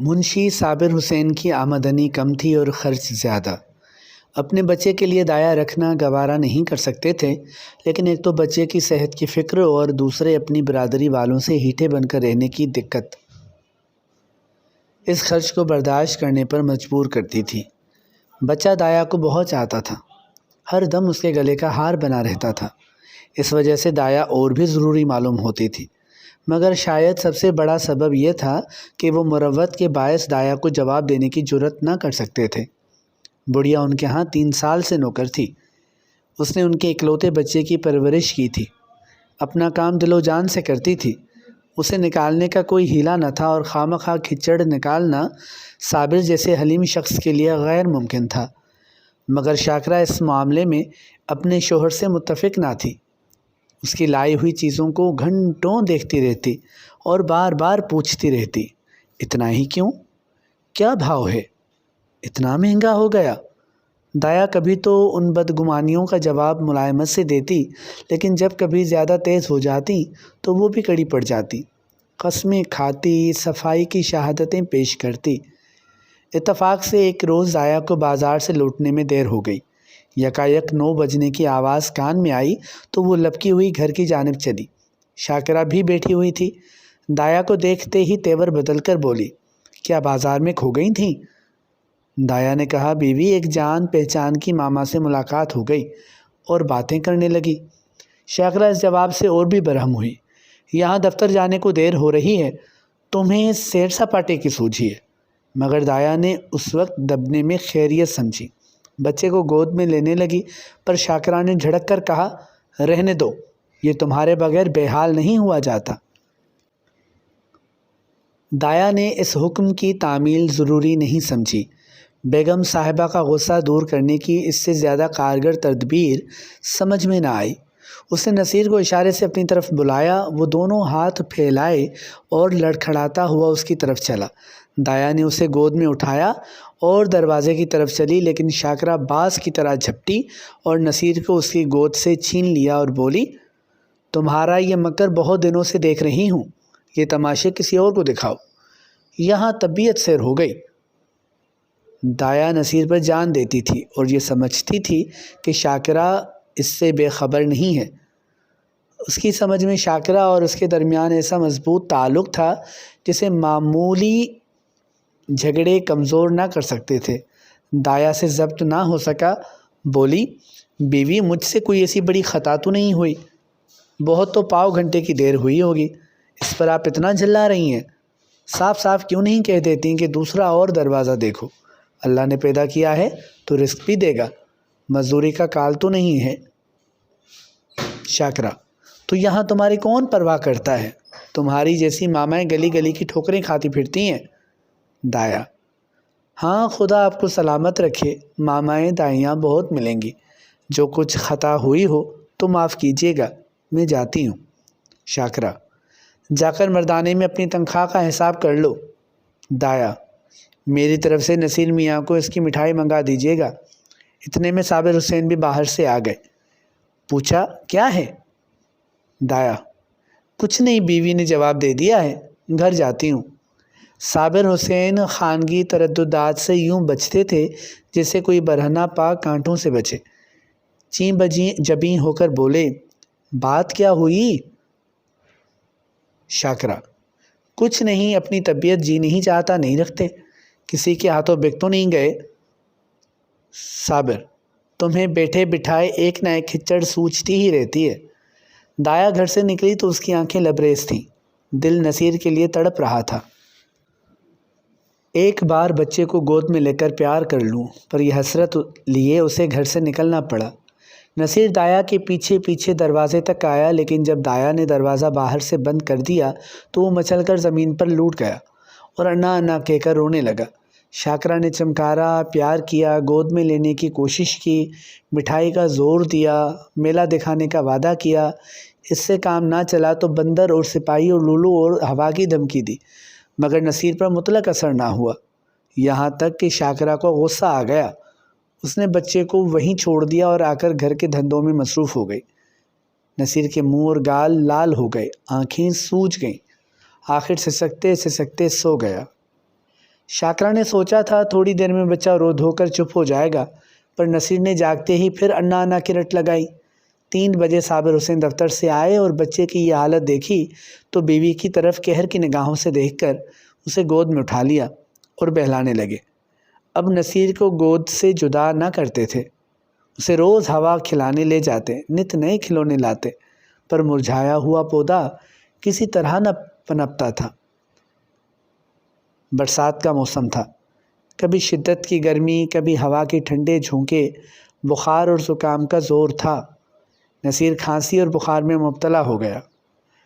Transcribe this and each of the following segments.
منشی صابر حسین کی آمدنی کم تھی اور خرچ زیادہ۔ اپنے بچے کے لیے دایا رکھنا گوارا نہیں کر سکتے تھے، لیکن ایک تو بچے کی صحت کی فکر اور دوسرے اپنی برادری والوں سے ہیٹھے بن کر رہنے کی دقت اس خرچ کو برداشت کرنے پر مجبور کرتی تھی۔ بچہ دایا کو بہت چاہتا تھا، ہر دم اس کے گلے کا ہار بنا رہتا تھا۔ اس وجہ سے دایا اور بھی ضروری معلوم ہوتی تھی، مگر شاید سب سے بڑا سبب یہ تھا کہ وہ مروت کے باعث دایا کو جواب دینے کی جرأت نہ کر سکتے تھے۔ بڑھیا ان کے ہاں 3 سال سے نوکر تھی۔ اس نے ان کے اکلوتے بچے کی پرورش کی تھی، اپنا کام دل و جان سے کرتی تھی۔ اسے نکالنے کا کوئی ہیلا نہ تھا اور خواہ کھچڑ نکالنا صابر جیسے حلیم شخص کے لیے غیر ممکن تھا۔ مگر شاکرہ اس معاملے میں اپنے شوہر سے متفق نہ تھی۔ اس کی لائی ہوئی چیزوں کو گھنٹوں دیکھتی رہتی اور بار بار پوچھتی رہتی، اتنا ہی کیوں؟ کیا بھاؤ ہے؟ اتنا مہنگا ہو گیا؟ دایا کبھی تو ان بدگمانیوں کا جواب ملائمت سے دیتی، لیکن جب کبھی زیادہ تیز ہو جاتی تو وہ بھی کڑی پڑ جاتی، قسمیں کھاتی، صفائی کی شہادتیں پیش کرتی۔ اتفاق سے ایک روز دایا کو بازار سے لوٹنے میں دیر ہو گئی۔ یکایک 9 بجنے کی آواز کان میں آئی تو وہ لپکی ہوئی گھر کی جانب چلی۔ شاکرہ بھی بیٹھی ہوئی تھی۔ دایا کو دیکھتے ہی تیور بدل کر بولی، کیا بازار میں کھو گئی تھیں؟ دایا نے کہا، بیوی، ایک جان پہچان کی ماما سے ملاقات ہو گئی اور باتیں کرنے لگی۔ شاکرہ اس جواب سے اور بھی برہم ہوئی۔ یہاں دفتر جانے کو دیر ہو رہی ہے، تمہیں سیر سپاٹے کی سوجھی ہے؟ مگر دایا نے اس وقت دبنے میں خیریت سمجھی، بچے کو گود میں لینے لگی، پر شاکرہ نے جھڑک کر کہا، رہنے دو، یہ تمہارے بغیر بے حال نہیں ہوا جاتا۔ دایا نے اس حکم کی تعمیل ضروری نہیں سمجھی۔ بیگم صاحبہ کا غصہ دور کرنے کی اس سے زیادہ کارگر تدبیر سمجھ میں نہ آئی۔ اس نے نصیر کو اشارے سے اپنی طرف بلایا۔ وہ دونوں ہاتھ پھیلائے اور لڑکھڑاتا ہوا اس کی طرف چلا۔ دایا نے اسے گود میں اٹھایا اور دروازے کی طرف چلی، لیکن شاکرہ باز کی طرح جھپٹی اور نصیر کو اس کی گود سے چھین لیا اور بولی، تمہارا یہ مکر بہت دنوں سے دیکھ رہی ہوں، یہ تماشے کسی اور کو دکھاؤ۔ یہاں طبیعت سیر ہو گئی۔ دایا نصیر پر جان دیتی تھی اور یہ سمجھتی تھی کہ شاکرہ اس سے بے خبر نہیں ہے۔ اس کی سمجھ میں شاکرہ اور اس کے درمیان ایسا مضبوط تعلق تھا جسے معمولی جھگڑے کمزور نہ کر سکتے تھے۔ دایا سے ضبط نہ ہو سکا، بولی، بیوی، مجھ سے کوئی ایسی بڑی خطا تو نہیں ہوئی؟ بہت تو پاؤ گھنٹے کی دیر ہوئی ہوگی، اس پر آپ اتنا جھلا رہی ہیں؟ صاف صاف کیوں نہیں کہہ دیتی کہ دوسرا اور دروازہ دیکھو؟ اللہ نے پیدا کیا ہے تو رزق بھی دے گا، مزدوری کا کال تو نہیں ہے۔ شاکرہ، تو یہاں تمہاری کون پرواہ کرتا ہے؟ تمہاری جیسی مامائیں گلی گلی کی ٹھوکریں کھاتی پھرتی ہیں۔ دایا، ہاں، خدا آپ کو سلامت رکھے، مامائیں دائیاں بہت ملیں گی، جو کچھ خطا ہوئی ہو تو معاف کیجیے گا، میں جاتی ہوں۔ شاکرہ، جا کر مردانے میں اپنی تنخواہ کا حساب کر لو۔ دایا، میری طرف سے نصیر میاں کو اس کی مٹھائی منگا دیجیے گا۔ اتنے میں صابر حسین بھی باہر سے آ گئے۔ پوچھا، کیا ہے؟ دایا، کچھ نہیں، بیوی نے جواب دے دیا ہے، گھر جاتی ہوں۔ صابر حسین خانگی ترددات سے یوں بچتے تھے جیسے کوئی برہنہ پاک کانٹوں سے بچے۔ چیں جبیں ہو کر بولے، بات کیا ہوئی؟ شاکرہ، کچھ نہیں، اپنی طبیعت جی نہیں چاہتا نہیں رکھتے، کسی کے ہاتھوں بک تو نہیں گئے؟ صابر، تمہیں بیٹھے بٹھائے ایک نہ ایک کھچڑ سوچتی ہی رہتی ہے۔ دایا گھر سے نکلی تو اس کی آنکھیں لبریز تھیں، دل نصیر کے لیے تڑپ رہا تھا۔ ایک بار بچے کو گود میں لے کر پیار کر لوں، پر یہ حسرت لیے اسے گھر سے نکلنا پڑا۔ نصیر دایا کے پیچھے پیچھے دروازے تک آیا، لیکن جب دایا نے دروازہ باہر سے بند کر دیا تو وہ مچل کر زمین پر لوٹ گیا اور انا انا کہہ کر رونے لگا۔ شاکرہ نے چمکارا، پیار کیا، گود میں لینے کی کوشش کی، مٹھائی کا زور دیا، میلہ دکھانے کا وعدہ کیا۔ اس سے کام نہ چلا تو بندر اور سپاہی اور لولو اور ہوا کی دھمکی دی، مگر نصیر پر مطلق اثر نہ ہوا، یہاں تک کہ شاکرہ کو غصہ آ گیا۔ اس نے بچے کو وہیں چھوڑ دیا اور آ کر گھر کے دھندوں میں مصروف ہو گئی۔ نصیر کے منہ اور گال لال ہو گئے، آنکھیں سوج گئیں، آخر سسکتے سو گیا۔ شاکرہ نے سوچا تھا تھوڑی دیر میں بچہ رو دھو کر چپ ہو جائے گا، پر نصیر نے جاگتے ہی پھر انا انا کی رٹ لگائی۔ 3 بجے صابر حسین دفتر سے آئے اور بچے کی یہ حالت دیکھی تو بیوی کی طرف قہر کی نگاہوں سے دیکھ کر اسے گود میں اٹھا لیا اور بہلانے لگے۔ اب نصیر کو گود سے جدا نہ کرتے تھے، اسے روز ہوا کھلانے لے جاتے، نت نئے کھلونے لاتے، پر مرجھایا ہوا پودا کسی طرح نہ پنپتا تھا۔ برسات کا موسم تھا، کبھی شدت کی گرمی، کبھی ہوا کے ٹھنڈے جھونکے، بخار اور زکام کا زور تھا۔ نصیر کھانسی اور بخار میں مبتلا ہو گیا۔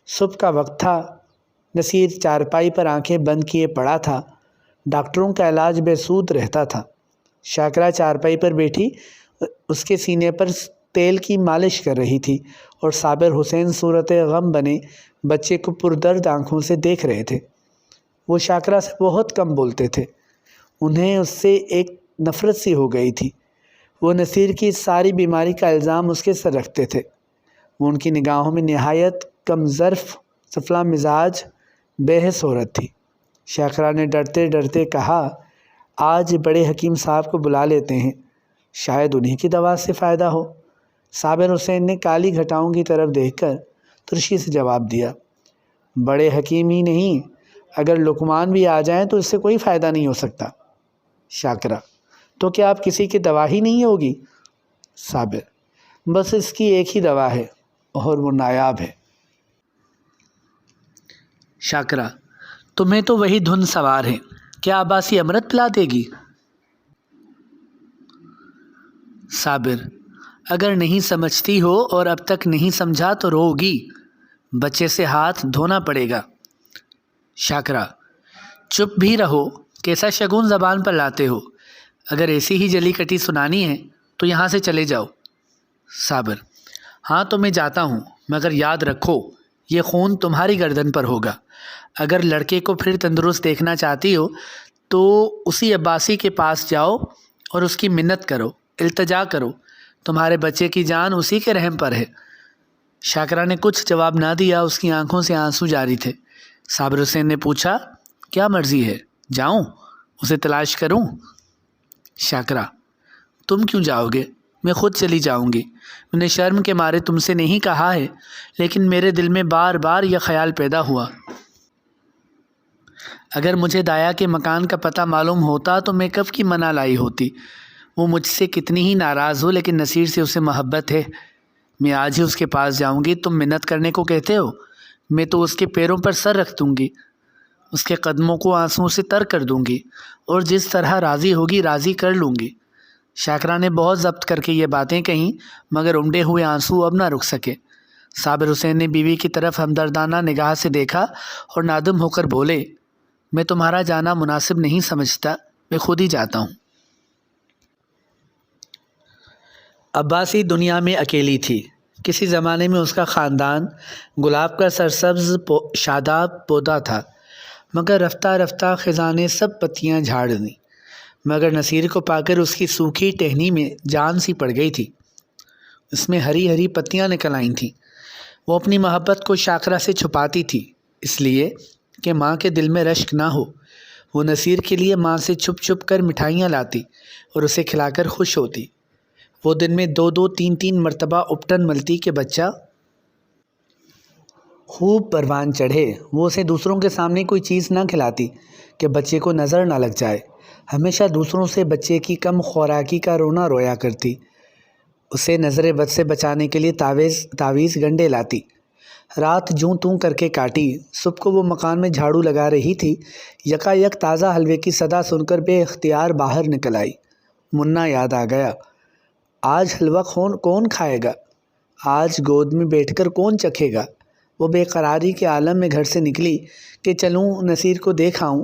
صبح کا وقت تھا، نصیر چارپائی پر آنکھیں بند کیے پڑا تھا۔ ڈاکٹروں کا علاج بے سود رہتا تھا۔ شاکرہ چارپائی پر بیٹھی اس کے سینے پر تیل کی مالش کر رہی تھی اور صابر حسین صورت غم بنے بچے کو پردرد آنکھوں سے دیکھ رہے تھے۔ وہ شاکرہ سے بہت کم بولتے تھے، انہیں اس سے ایک نفرت سی ہو گئی تھی۔ وہ نصیر کی ساری بیماری کا الزام اس کے سر رکھتے تھے۔ وہ ان کی نگاہوں میں نہایت کم ظرف، سفلا مزاج، بے حس عورت تھی۔ شاکرہ نے ڈرتے ڈرتے کہا، آج بڑے حکیم صاحب کو بلا لیتے ہیں، شاید انہیں کی دوا سے فائدہ ہو۔ صابر حسین نے کالی گھٹاؤں کی طرف دیکھ کر ترشی سے جواب دیا، بڑے حکیم ہی نہیں، اگر لقمان بھی آ جائیں تو اس سے کوئی فائدہ نہیں ہو سکتا۔ شاکرہ، تو کیا آپ کسی کی دوا ہی نہیں ہوگی؟ صابر، بس اس کی ایک ہی دوا ہے اور وہ نایاب ہے۔ شاکرہ، تمہیں تو وہی دھن سوار ہے، کیا عباسی امرت پلا دے گی؟ صابر، اگر نہیں سمجھتی ہو اور اب تک نہیں سمجھا تو روگی، بچے سے ہاتھ دھونا پڑے گا۔ شاکرہ، چپ بھی رہو، کیسا شگون زبان پر لاتے ہو، اگر ایسی ہی جلی کٹی سنانی ہے تو یہاں سے چلے جاؤ۔ صابر، ہاں تو میں جاتا ہوں، مگر یاد رکھو یہ خون تمہاری گردن پر ہوگا۔ اگر لڑکے کو پھر تندرست دیکھنا چاہتی ہو تو اسی عباسی کے پاس جاؤ اور اس کی منت کرو، التجا کرو، تمہارے بچے کی جان اسی کے رحم پر ہے۔ شاکرہ نے کچھ جواب نہ دیا، اس کی آنکھوں سے آنسو جاری تھے۔ صابر حسین نے پوچھا، کیا مرضی ہے، جاؤں، اسے تلاش کروں؟ شاکرہ، تم کیوں جاؤ گے، میں خود چلی جاؤں گی، میں نے شرم کے مارے تم سے نہیں کہا ہے، لیکن میرے دل میں بار بار یہ خیال پیدا ہوا، اگر مجھے دایا کے مکان کا پتہ معلوم ہوتا تو میں کب کی منع لائی ہوتی۔ وہ مجھ سے کتنی ہی ناراض ہو لیکن نصیر سے اسے محبت ہے، میں آج ہی اس کے پاس جاؤں گی۔ تم منت کرنے کو کہتے ہو، میں تو اس کے پیروں پر سر رکھ دوں گی، اس کے قدموں کو آنسوؤں سے تر کر دوں گی اور جس طرح راضی ہوگی راضی کر لوں گی۔ شاکرہ نے بہت ضبط کر کے یہ باتیں کہیں، مگر امڈے ہوئے آنسو اب نہ رک سکے۔ صابر حسین نے بیوی کی طرف ہمدردانہ نگاہ سے دیکھا اور نادم ہو کر بولے، میں تمہارا جانا مناسب نہیں سمجھتا، میں خود ہی جاتا ہوں۔ عباسی دنیا میں اکیلی تھی۔ کسی زمانے میں اس کا خاندان گلاب کا سرسبز شاداب پودا تھا، مگر رفتہ رفتہ خزاں نے سب پتیاں جھاڑ دیں۔ مگر نصیر کو پا کر اس کی سوکھی ٹہنی میں جان سی پڑ گئی تھی، اس میں ہری ہری پتیاں نکل آئی تھیں۔ وہ اپنی محبت کو شاکرہ سے چھپاتی تھی، اس لیے کہ ماں کے دل میں رشک نہ ہو۔ وہ نصیر کے لیے ماں سے چھپ چھپ کر مٹھائیاں لاتی اور اسے کھلا کر خوش ہوتی۔ وہ دن میں 2 3 مرتبہ اپٹن ملتی کہ بچہ خوب پروان چڑھے۔ وہ اسے دوسروں کے سامنے کوئی چیز نہ کھلاتی کہ بچے کو نظر نہ لگ جائے، ہمیشہ دوسروں سے بچے کی کم خوراکی کا رونا رویا کرتی۔ اسے نظر بد سے بچانے کے لیے تعویذ گنڈے لاتی۔ رات جوں توں کر کے کاٹی۔ صبح کو وہ مکان میں جھاڑو لگا رہی تھی، یکایک تازہ حلوے کی صدا سن کر بے اختیار باہر نکل آئی۔ منا یاد آ گیا، آج حلوہ کون کھائے گا، آج گود میں بیٹھ کر کون چکھے گا۔ وہ بے قراری کے عالم میں گھر سے نکلی کہ چلوں نصیر کو دیکھ آؤں،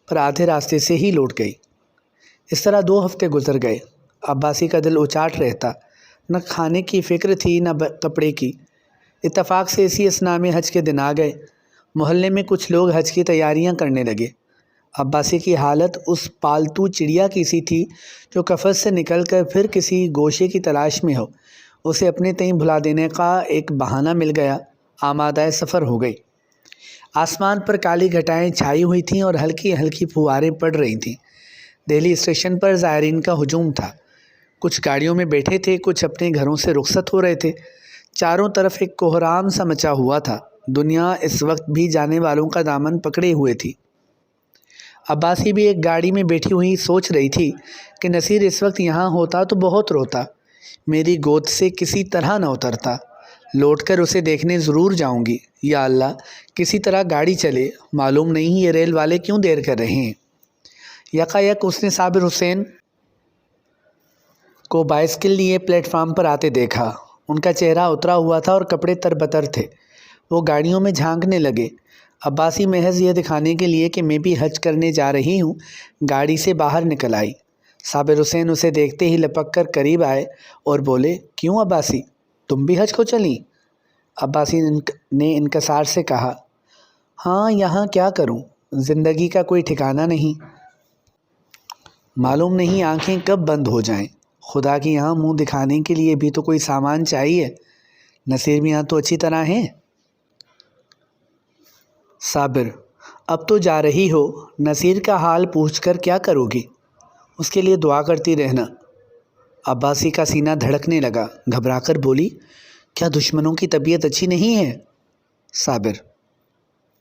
پر آدھے راستے سے ہی لوٹ گئی۔ اس طرح 2 ہفتے گزر گئے۔ عباسی کا دل اچاٹ رہتا، نہ کھانے کی فکر تھی نہ کپڑے کی۔ اتفاق سے اسی اثناء میں حج کے دن آ گئے۔ محلے میں کچھ لوگ حج کی تیاریاں کرنے لگے۔ عباسی کی حالت اس پالتو چڑیا کی سی تھی جو قفس سے نکل کر پھر کسی گوشے کی تلاش میں ہو۔ اسے اپنے تئیں بھلا دینے کا ایک بہانہ مل گیا، آمادہ سفر ہو گئی۔ آسمان پر کالی گھٹائیں چھائی ہوئی تھیں اور ہلکی ہلکی پھواریں پڑ رہی تھیں۔ دہلی اسٹیشن پر زائرین کا ہجوم تھا۔ کچھ گاڑیوں میں بیٹھے تھے، کچھ اپنے گھروں سے رخصت ہو رہے تھے۔ چاروں طرف ایک کوہرام سا مچا ہوا تھا۔ دنیا اس وقت بھی جانے والوں کا دامن پکڑے ہوئے تھی۔ عباسی بھی ایک گاڑی میں بیٹھی ہوئی سوچ رہی تھی کہ نصیر اس وقت یہاں ہوتا تو بہت روتا، میری گود سے کسی طرح نہ اترتا۔ لوٹ کر اسے دیکھنے ضرور جاؤں گی۔ یا اللہ، کسی طرح گاڑی چلے، معلوم نہیں یہ ریل والے کیوں دیر کر رہے ہیں۔ یکایک اس نے صابر حسین کو بائسکل لیے پلیٹ فارم پر آتے دیکھا۔ ان کا چہرہ اترا ہوا تھا اور کپڑے تربتر تھے۔ وہ گاڑیوں میں جھانکنے لگے۔ عباسی محض یہ دکھانے کے لیے کہ میں بھی حج کرنے جا رہی ہوں، گاڑی سے باہر نکل آئی۔ صابر حسین اسے دیکھتے ہی لپک کر قریب آئے اور بولے، کیوں عباسی، تم بھی حج کو چلیں؟ عباسی نے انکسار سے کہا، ہاں، یہاں کیا کروں، زندگی کا کوئی ٹھکانہ نہیں، معلوم نہیں آنکھیں کب بند ہو جائیں۔ خدا کی یہاں منہ دکھانے کے لیے بھی تو کوئی سامان چاہیے۔ نصیر بھی یہاں تو اچھی طرح ہیں۔ صابر، اب تو جا رہی ہو، نصیر کا حال پوچھ کر کیا کرو گی؟ اس کے لیے دعا کرتی رہنا۔ عباسی کا سینہ دھڑکنے لگا، گھبرا کر بولی، کیا دشمنوں کی طبیعت اچھی نہیں ہے؟ صابر،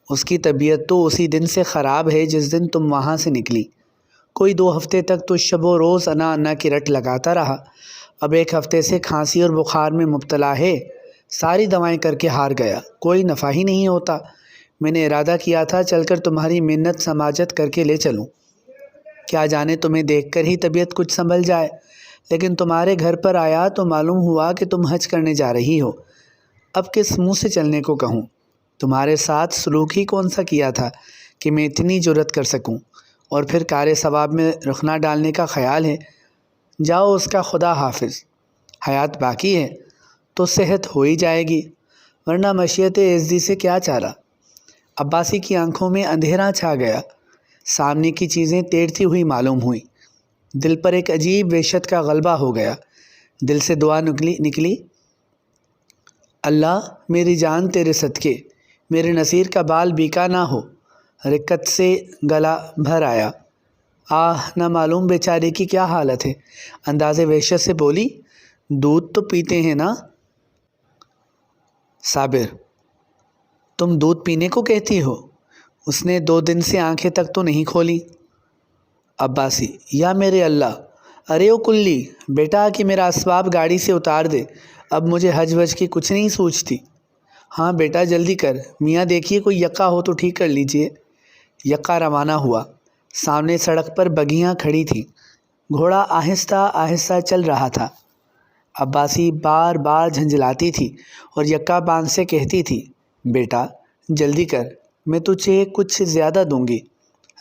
اس کی طبیعت تو اسی دن سے خراب ہے جس دن تم وہاں سے نکلی۔ کوئی 2 ہفتے تک تو شب و روز انا انا کی رٹ لگاتا رہا، اب 1 ہفتے سے کھانسی اور بخار میں مبتلا ہے۔ ساری دوائیں کر کے ہار گیا، کوئی نفع ہی نہیں ہوتا۔ میں نے ارادہ کیا تھا چل کر تمہاری منت سماجت کر کے لے چلوں، کیا جانے تمہیں دیکھ کر ہی طبیعت کچھ سنبھل جائے، لیکن تمہارے گھر پر آیا تو معلوم ہوا کہ تم حج کرنے جا رہی ہو۔ اب کس منہ سے چلنے کو کہوں؟ تمہارے ساتھ سلوک ہی کون سا کیا تھا کہ میں اتنی جرأت کر سکوں؟ اور پھر کار ثواب میں رخنہ ڈالنے کا خیال ہے۔ جاؤ، اس کا خدا حافظ۔ حیات باقی ہے تو صحت ہو ہی جائے گی، ورنہ مشیت عزتی سے کیا چارہ۔ عباسی کی آنکھوں میں اندھیرا چھا گیا، سامنے کی چیزیں تیرتی ہوئی معلوم ہوئیں۔ دل پر ایک عجیب وحشت کا غلبہ ہو گیا۔ دل سے دعا نکلی، اللہ، میری جان تیرے صدقے، میرے نصیر کا بال بیکا نہ ہو۔ رکت سے گلا بھر آیا۔ نہ معلوم بیچارے کی کیا حالت ہے۔ انداز وحشت سے بولی، دودھ تو پیتے ہیں نا؟ صابر، تم دودھ پینے کو کہتی ہو؟ اس نے 2 دن سے آنکھیں تک تو نہیں کھولی۔ عباسی، یا میرے اللہ، ارے او کلی، بیٹا کہ میرا اسباب گاڑی سے اتار دے، اب مجھے حج وج کی کچھ نہیں سوچتی۔ ہاں بیٹا جلدی کر، میاں دیکھیے کوئی یکا ہو تو ٹھیک کر لیجئے۔ یکا روانہ ہوا۔ سامنے سڑک پر بگھیاں کھڑی تھیں، گھوڑا آہستہ آہستہ چل رہا تھا۔ عباسی بار بار جھنجھلاتی تھی اور یکا باندھ سے کہتی تھی، بیٹا جلدی کر، میں تجھے کچھ زیادہ دوں گی۔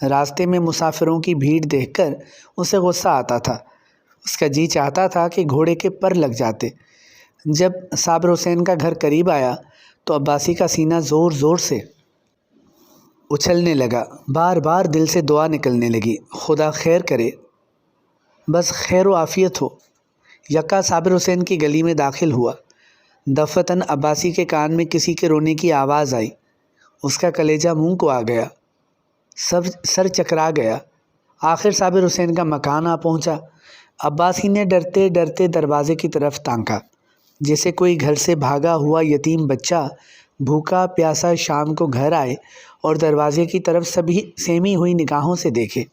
راستے میں مسافروں کی بھیڑ دیکھ کر اسے غصہ آتا تھا۔ اس کا جی چاہتا تھا کہ گھوڑے کے پر لگ جاتے۔ جب صابر حسین کا گھر قریب آیا تو عباسی کا سینہ زور زور سے اچھلنے لگا، بار بار دل سے دعا نکلنے لگی، خدا خیر کرے، بس خیر و عافیت ہو۔ یکا صابر حسین کی گلی میں داخل ہوا۔ دفعتاً عباسی کے کان میں کسی کے رونے کی آواز آئی۔ اس کا کلیجہ منہ کو آ گیا، سر چکرا گیا۔ آخر صابر حسین کا مکان آ پہنچا۔ عباسی نے ڈرتے ڈرتے دروازے کی طرف تانکا، جیسے کوئی گھر سے بھاگا ہوا یتیم بچہ بھوکا پیاسا شام کو گھر آئے اور دروازے کی طرف سبھی سہمی ہوئی نگاہوں سے دیکھے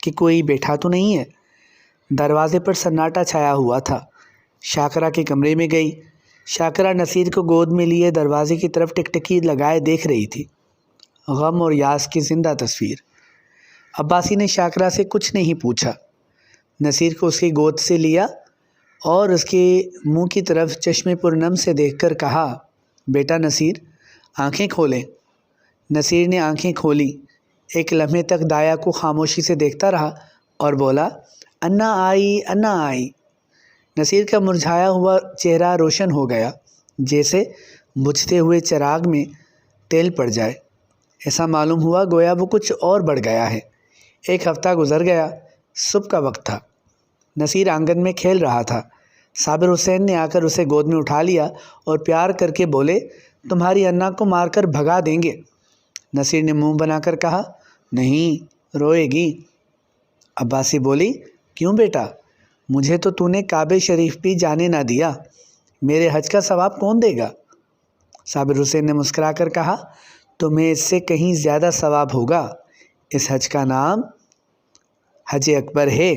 کہ کوئی بیٹھا تو نہیں ہے۔ دروازے پر سناٹا چھایا ہوا تھا۔ شاکرہ کے کمرے میں گئی۔ شاکرہ نصیر کو گود میں لیے دروازے کی طرف ٹکٹکی لگائے دیکھ رہی تھی، غم اور یاس کی زندہ تصویر۔ عباسی نے شاکرہ سے کچھ نہیں پوچھا، نصیر کو اس کی گود سے لیا اور اس کے منہ کی طرف چشمے پر نم سے دیکھ کر کہا، بیٹا نصیر، آنکھیں کھولیں۔ نصیر نے آنکھیں کھولی، ایک لمحے تک دایا کو خاموشی سے دیکھتا رہا اور بولا، انا آئی، انا آئی۔ نصیر کا مرجھایا ہوا چہرہ روشن ہو گیا، جیسے بجھتے ہوئے چراغ میں تیل پڑ جائے۔ ایسا معلوم ہوا گویا وہ کچھ اور بڑھ گیا ہے۔ 1 ہفتہ گزر گیا۔ صبح کا وقت تھا۔ نصیر آنگن میں کھیل رہا تھا۔ صابر حسین نے آ کر اسے گود میں اٹھا لیا اور پیار کر کے بولے، تمہاری انا کو مار کر بھگا دیں گے۔ نصیر نے منہ بنا کر کہا۔ نہیں، روئے گی۔ عباسی بولی، کیوں بیٹا؟ مجھے تو نے کعبہ شریف بھی جانے نہ دیا، میرے حج کا ثواب کون دے گا؟ صابر حسین نے مسکرا کر کہا، تمہیں اس سے کہیں زیادہ ثواب ہوگا۔ اس حج کا نام حج اکبر ہے۔